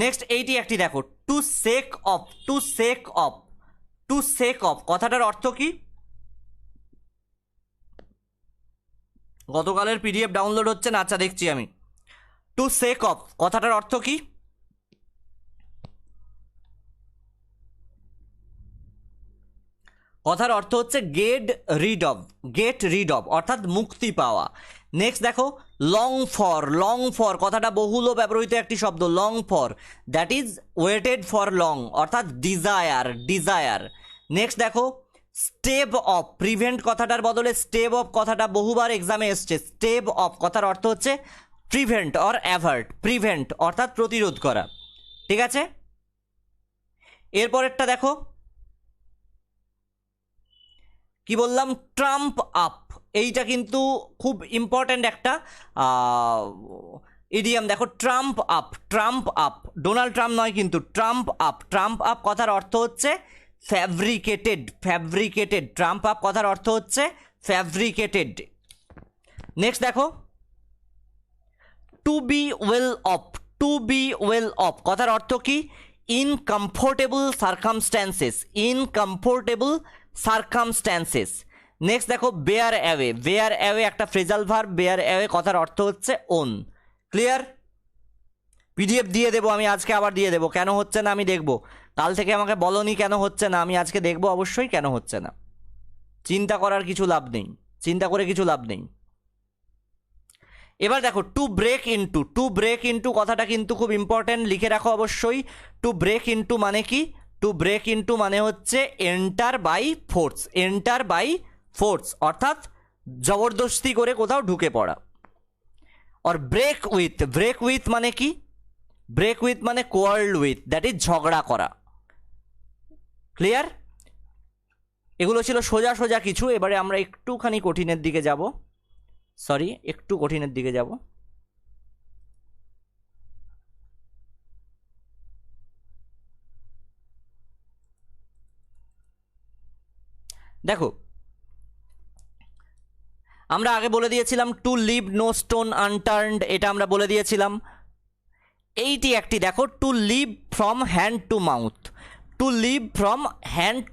নেক্সট এইটি একটি দেখো, to shake off, to shake off, to shake off কথাটার অর্থ কি, গতকালের পিডিএফ ডাউনলোড হচ্ছে না, আচ্ছা দেখছি আমি। টু সেক অফ কথাটার অর্থ কি? কথার অর্থ হচ্ছে গেট রিড অফ অর্থাৎ মুক্তি পাওয়া। নেক্সট দেখো লং ফর কথাটা বহুল ব্যবহৃত একটি শব্দ, long for, that is waited for long অর্থাৎ ডিজায়ার। নেক্সট দেখো স্টেভ অফ, প্রিভেন্ট কথাটার বদলে স্টেভ অফ কথাটা বহুবার এক্সামে এসছে। স্টেভ অফ কথার অর্থ হচ্ছে প্রিভেন্ট অর অ্যাভার্ট, প্রিভেন্ট অর্থাৎ প্রতিরোধ করা, ঠিক আছে। এরপরেরটা দেখো কি বললাম, ট্রাম্প আপ, এইটা কিন্তু খুব ইম্পর্ট্যান্ট একটা ইডিয়াম। দেখো ট্রাম্প আপ, ডোনাল্ড ট্রাম্প নয় কিন্তু, ট্রাম্প আপ কথার অর্থ হচ্ছে ফ্যাব্রিকেটেড, ট্রাম্প আপ কথার অর্থ হচ্ছে ফ্যাব্রিকেটেড। নেক্সট দেখো টু বি ওয়েল অফ কথার অর্থ কি? ইনকমফোর্টেবল সারকামস্ট্যান্সেস। নেক্সট দেখো বেয়ার অ্যাওয়ে একটা ফ্রেজাল ভার্ব, বেয়ার অ্যাওয়ে কথার অর্থ হচ্ছে ওন। ক্লিয়ার? পিডিএফ দিয়ে দেবো আমি আজকে, আবার দিয়ে দেবো। কেন হচ্ছে না আমি দেখবো, কাল থেকে আমাকে বলনি কেন হচ্ছে না, আমি আজকে দেখবো অবশ্যই কেন হচ্ছে না। চিন্তা করে কিছু লাভ নেই। এবার দেখো টু ব্রেক ইনটু কথাটা কিন্তু খুব ইম্পর্টেন্ট, লিখে রাখো অবশ্যই। টু ব্রেক ইনটু মানে কি? টু ব্রেক ইনটু মানে হচ্ছে এন্টার বাই ফোর্স অর্থাৎ জবরদস্তি করে কোথাও ঢুকে পড়া। আর ব্রেক উইথ মানে কি? ব্রেক উইথ মানে কোয়ার্ল উইথ, দ্যাট ইজ ঝগড়া করা। ক্লিয়ার? এগুলো ছিল সোজা কিছু। এবারে আমরা একটুখানি কঠিনের দিকে যাব, দেখো আমরা আগে বলে দিয়েছিলাম to leave no stone unturned, এটা আমরা বলে দিয়েছিলাম। এইটি একটি দেখো to live from hand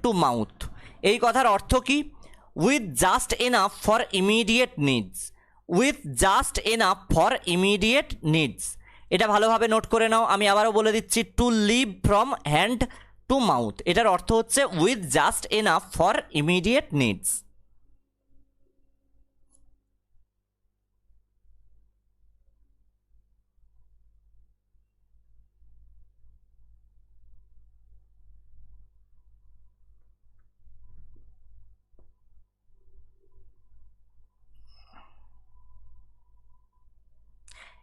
to mouth, এই কথার অর্থ কি? With just enough for immediate needs, এটা ভালোভাবে নোট করে নাও। আমি আবারও বলে দিচ্ছি, to live from hand to mouth এটার অর্থ হচ্ছে with just enough for immediate needs.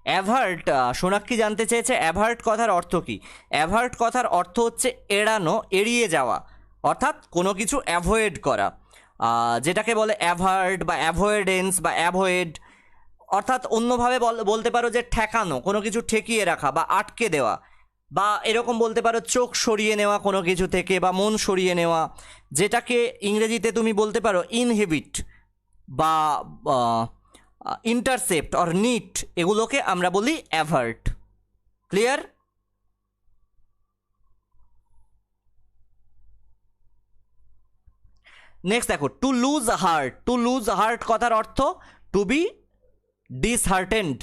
Avert, Sonakshi জানতে চেয়েছে অ্যাভার্ট কথার অর্থ কি? অ্যাভার্ট কথার অর্থ হচ্ছে এড়ানো, এড়িয়ে যাওয়া, অর্থাৎ কোনো কিছু অ্যাভয়েড করা, যেটাকে বলে অ্যাভার্ট বা অ্যাভয়েডেন্স বা অ্যাভয়েড। অর্থাৎ অন্যভাবে বলতে পারো যে ঠেকানো, কোনো কিছু ঠেকিয়ে রাখা বা আটকে দেওয়া, বা এরকম বলতে পারো চোখ সরিয়ে নেওয়া কোনো কিছু থেকে, বা মন সরিয়ে নেওয়া, যেটাকে ইংরেজিতে তুমি বলতে পারো ইনহিবিট বা ইন্টারসেপ্ট অর নিট, এগুলোকে আমরা বলি অ্যাভার্ট। ক্লিয়ার? নেক্সট দেখো টু লুজ হার্ট কথার অর্থ টু বি ডিসহার্টেন্ড।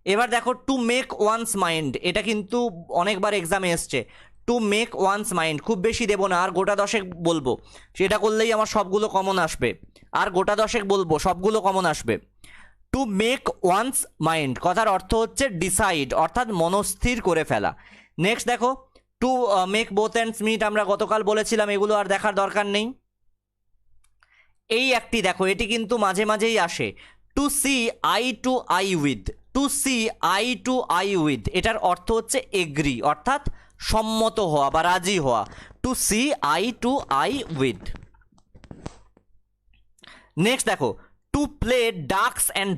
এবার দেখো টু মেক ওয়ান্স মাইন্ড, এটা কিন্তু অনেকবার এক্সামে এসছে। টু মেক ওয়ান্স মাইন্ড, খুব বেশি দেবো না, আর গোটা দশেক বলবো, সেটা করলেই আমার সবগুলো কমন আসবে। আর গোটা দশেক বলবো, সবগুলো কমন আসবে। টু মেক ওয়ান্স মাইন্ড কথার অর্থ হচ্ছে ডিসাইড অর্থাৎ মনস্থির করে ফেলা। নেক্সট দেখো to make both ends meet, আমরা গতকাল বলেছিলাম, এগুলো আর দেখার দরকার নেই। এই একটি দেখো, এটি কিন্তু মাঝে মাঝেই আসে, to see eye to eye with, এটার অর্থ হচ্ছে এগ্রি অর্থাৎ সম্মত হওয়া বা রাজি হওয়া। To see eye to eye with. Next দেখো to play ducks and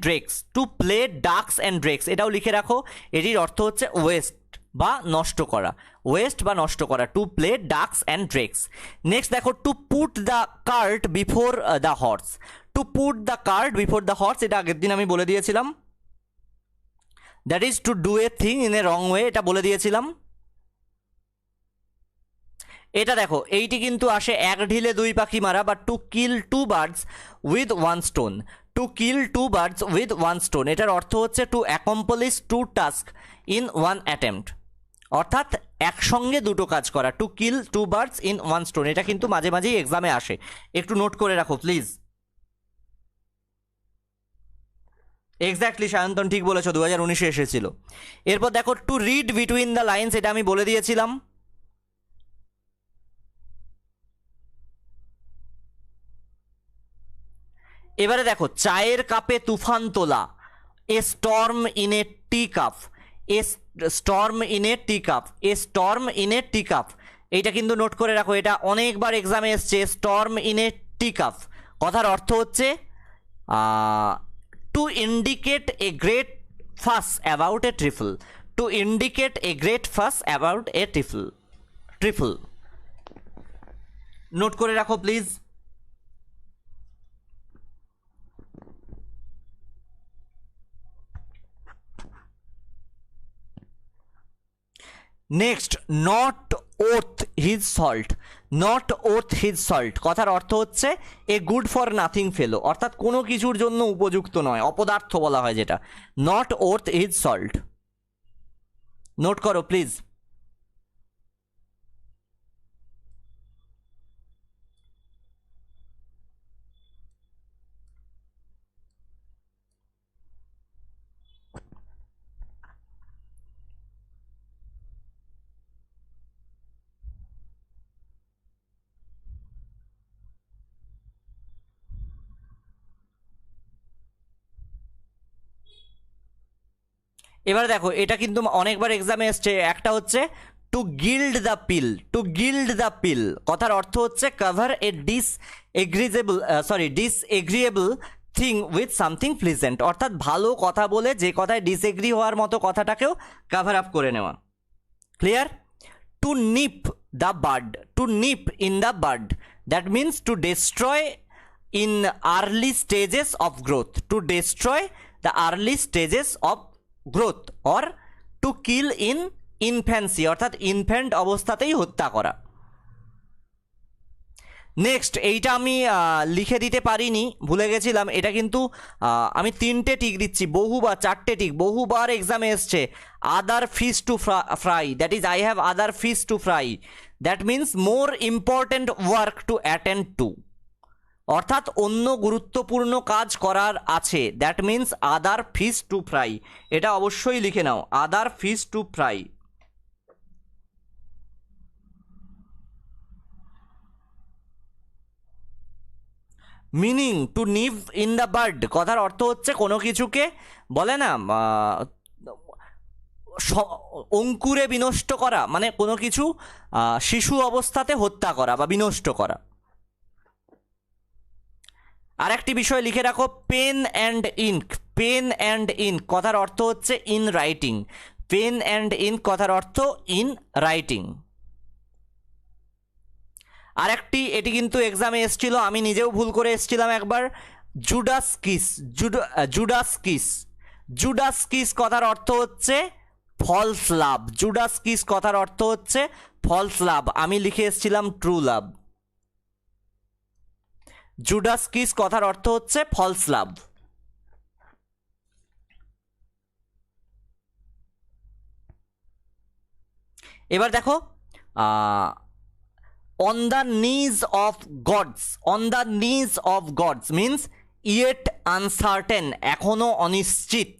drakes, এটাও লিখে রাখো, এটির অর্থ হচ্ছে ওয়েস্ট বা নষ্ট করা, to play ducks and drakes. Next দেখো to put the cart before the horse, এটা আগের দিন আমি বলে দিয়েছিলাম, that is to do a thing in a wrong way, এটা বলে দিয়েছিলাম। এটা দেখো এইটি কিন্তু আসে এক ঢিলে দুই পাখি মারা, বা to kill two birds with one stone. To kill two birds with one stone, এটার অর্থ হচ্ছে to accomplish two task in one attempt, অর্থাৎ একসঙ্গে দুটো কাজ করা। To kill two birds in one stone, এটা কিন্তু মাঝে মাঝেই এক্সামে আসে, একটু নোট করে রাখো প্লিজ। এক্স্যাক্টলি সায়ন্তন ঠিক বলেছো, 2019-এ এসেছিল। এরপর দেখো to read between the lines, এটা আমি বলে দিয়েছিলাম। এবারে দেখো চায়ের কাপে তুফান তোলা, a storm in a tea cup, a storm in a tea cup, a storm in a tea cup, এইটা কিন্তু নোট করে রাখো, এটা অনেকবার এক্সামে এসছে। Storm in a tea cup কথার অর্থ হচ্ছে to indicate a great fuss about a trifle, to indicate a great fuss about a trifle, trifle note করে রাখো please. Next not worth his salt, not worth his salt কথার অর্থ হচ্ছে a good for nothing ফেলো, অর্থাৎ কোনো কিছুর জন্য উপযুক্ত নয়, অপদার্থ বলা হয় যেটা। Not worth his salt note করো প্লিজ। এবার দেখো এটা কিন্তু অনেকবার এক্সামে এসছে, একটা হচ্ছে to gild the pill, to gild the pill কথার অর্থ হচ্ছে cover a disagreeable thing with something pleasant, অর্থাৎ ভালো কথা বলে যে কথায় ডিসএগ্রি হওয়ার মতো কথাটাকেও কভার আপ করে নেওয়া। Clear? To nip the bird, to nip in the bird, that means to destroy in early stages of growth, to destroy the early stages of growth or to kill in infancy, অর্থাৎ infant অবস্থাতেই হত্যা করা। Next এইটা আমি লিখে দিতে পারিনি, ভুলে গেছিলাম, এটা কিন্তু আমি 3টে টিক দিচ্ছি, বহুবার 4টে টিক, বহুবার এক্সামে এসছে। Other fish to fry, that is I have other fish to fry, that means more important work to attend to, অর্থাৎ অন্য গুরুত্বপূর্ণ কাজ করার আছে, that means other fish to fry, এটা অবশ্যই লিখে নাও, other fish to fry. Meaning to nip in the bird কথার অর্থ হচ্ছে কোনো কিছুকে বলে না অঙ্কুরে বিনষ্ট করা, মানে কোনো কিছু শিশু অবস্থাতে হত্যা করা বা বিনষ্ট করা। আর একটি বিষয় লিখে রাখো, pen and ink, pen and ink কথার অর্থ হচ্ছে in writing, pen and ink কথার অর্থ ইন রাইটিং। আর একটি, এটি কিন্তু এক্সামে এসেছিল, আমি নিজেও ভুল করে এসেছিলাম একবার, Judas kiss, Judas kiss, Judas kiss কথার অর্থ হচ্ছে ফলস লাভ, জুডাস কিস কথার অর্থ হচ্ছে ফলস লাভ, আমি লিখে এসেছিলাম ট্রু লাভ। জুডাস কিস কথার অর্থ হচ্ছে ফলস লাভ। এবার দেখো on the knees of gods, on the knees of gods means yet uncertain, এখনো অনিশ্চিত।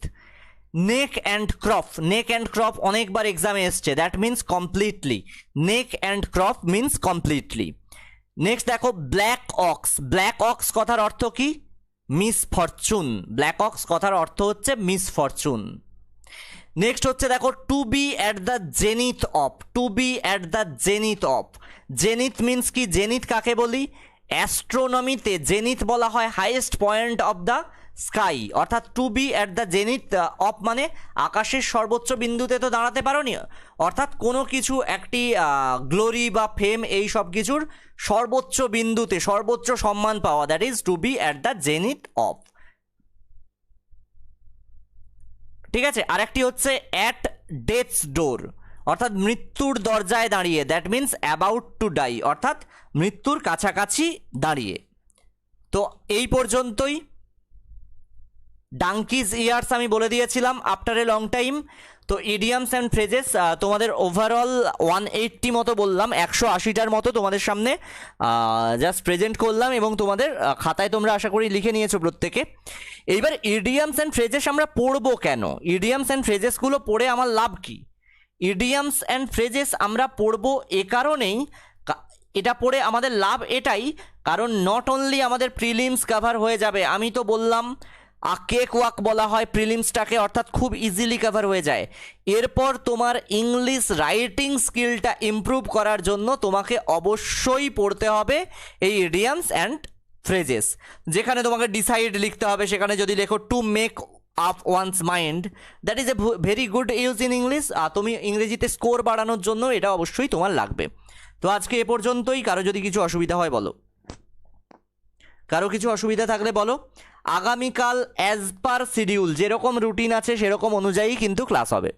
Neck and crop, neck and crop অনেকবার এক্সামে এসছে, that means completely, neck and crop means completely. Next দেখো ব্ল্যাক অক্স, ব্ল্যাক অক্স কথার অর্থ কি? Misfortune, black ox কথার অর্থ হচ্ছে মিসফরচুন। নেক্সট হচ্ছে দেখো to be at the zenith of, to be at the zenith of, zenith means কি? জেনিথ কাকে বলি? অ্যাস্ট্রোনমিতে জেনিথ বলা হয় highest point of the sky, অর্থাৎ to be at the zenith of মানে আকাশের সর্বোচ্চ বিন্দুতে তো দাঁড়াতে পারো নি, অর্থাৎ কোনো কিছু একটি গ্লোরি বা ফেম এই সব কিছুর সর্বোচ্চ বিন্দুতে সর্বোচ্চ সম্মান পাওয়া, that is to be at the zenith of. ঠিক আছে, আরেকটি হচ্ছে অ্যাট ডেথস ডোর, অর্থাৎ মৃত্যুর দরজায় দাঁড়িয়ে, that means about to die, অর্থাৎ মৃত্যুর কাছাকাছি দাঁড়িয়ে। তো এই পর্যন্তই। ডাঙ্কিজ ইয়ার্স আমি বলে দিয়েছিলাম আফটার এ লং টাইম। তো ইডিয়ামস অ্যান্ড ফ্রেজেস তোমাদের ওভারঅল 180 মতো বললাম, 180টার মতো তোমাদের সামনে জাস্ট প্রেজেন্ট করলাম, এবং তোমাদের খাতায় তোমরা আশা করি লিখে নিয়েছো প্রত্যেকে। এইবার ইডিয়ামস অ্যান্ড ফ্রেজেস আমরা পড়বো কেন? ইডিয়ামস অ্যান্ড ফ্রেজেসগুলো পড়ে আমার লাভ কি? ইডিয়ামস অ্যান্ড ফ্রেজেস আমরা পড়বো এ কারণেই, এটা পড়ে আমাদের লাভ এটাই, কারণ নট অনলি আমাদের প্রিলিমস কভার হয়ে যাবে, আমি তো বললাম কেক ওয়াক বলা হয় প্রিলিমসটাকে, অর্থাৎ খুব ইজিলি কভার হয়ে যায়। এরপর তোমার ইংলিশ রাইটিং স্কিলটা ইমপ্রুভ করার জন্য তোমাকে অবশ্যই পড়তে হবে এই ইডিয়ামস অ্যান্ড ফ্রেজেস, যেখানে তোমাকে ডিসাইড লিখতে হবে, সেখানে যদি লেখো to make up once mind, that is a very good use in English. তুমি ইংরেজিতে স্কোর বাড়ানোর জন্য এটা অবশ্যই তোমার লাগবে। তো আজকে এ পর্যন্তই। কারো যদি কিছু অসুবিধা হয় বলো, কারো কিছু অসুবিধা থাকলে বলো। আগামীকাল অ্যাজ পার শিডিউল যেরকম রুটিন আছে সেরকম অনুযায়ী কিন্তু ক্লাস হবে।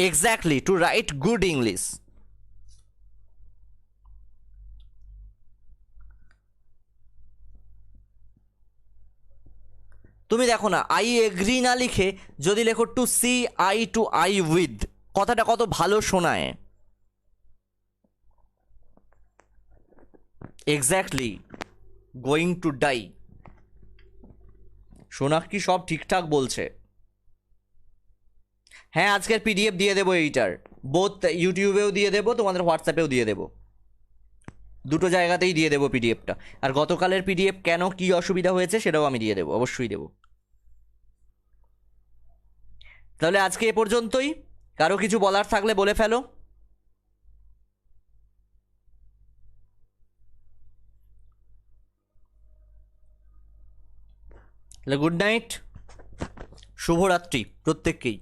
Exactly, to write good English. তুমি দেখো না, আই এগ্রি না লিখে যদি লেখো to see eye to eye with, কথাটা কত ভালো শোনায়। Exactly, going to die. Sonakshi সব ঠিকঠাক বলছে। হ্যাঁ, আজকের পিডিএফ দিয়ে দেবো এইটার, বোথ ইউটিউবেও দিয়ে দেবো, তোমাদের হোয়াটসঅ্যাপেও দিয়ে দেবো, দুটো জায়গাতেই দিয়ে দেবো পিডিএফটা। আর গতকালের পিডিএফ কেন কি অসুবিধা হয়েছে সেটাও আমি দিয়ে দেবো, অবশ্যই দেবো। তাহলে আজকে এ পর্যন্তই। কারো কিছু বলার থাকলে বলে ফেলো। তাহলে গুড নাইট, শুভরাত্রি প্রত্যেককেই।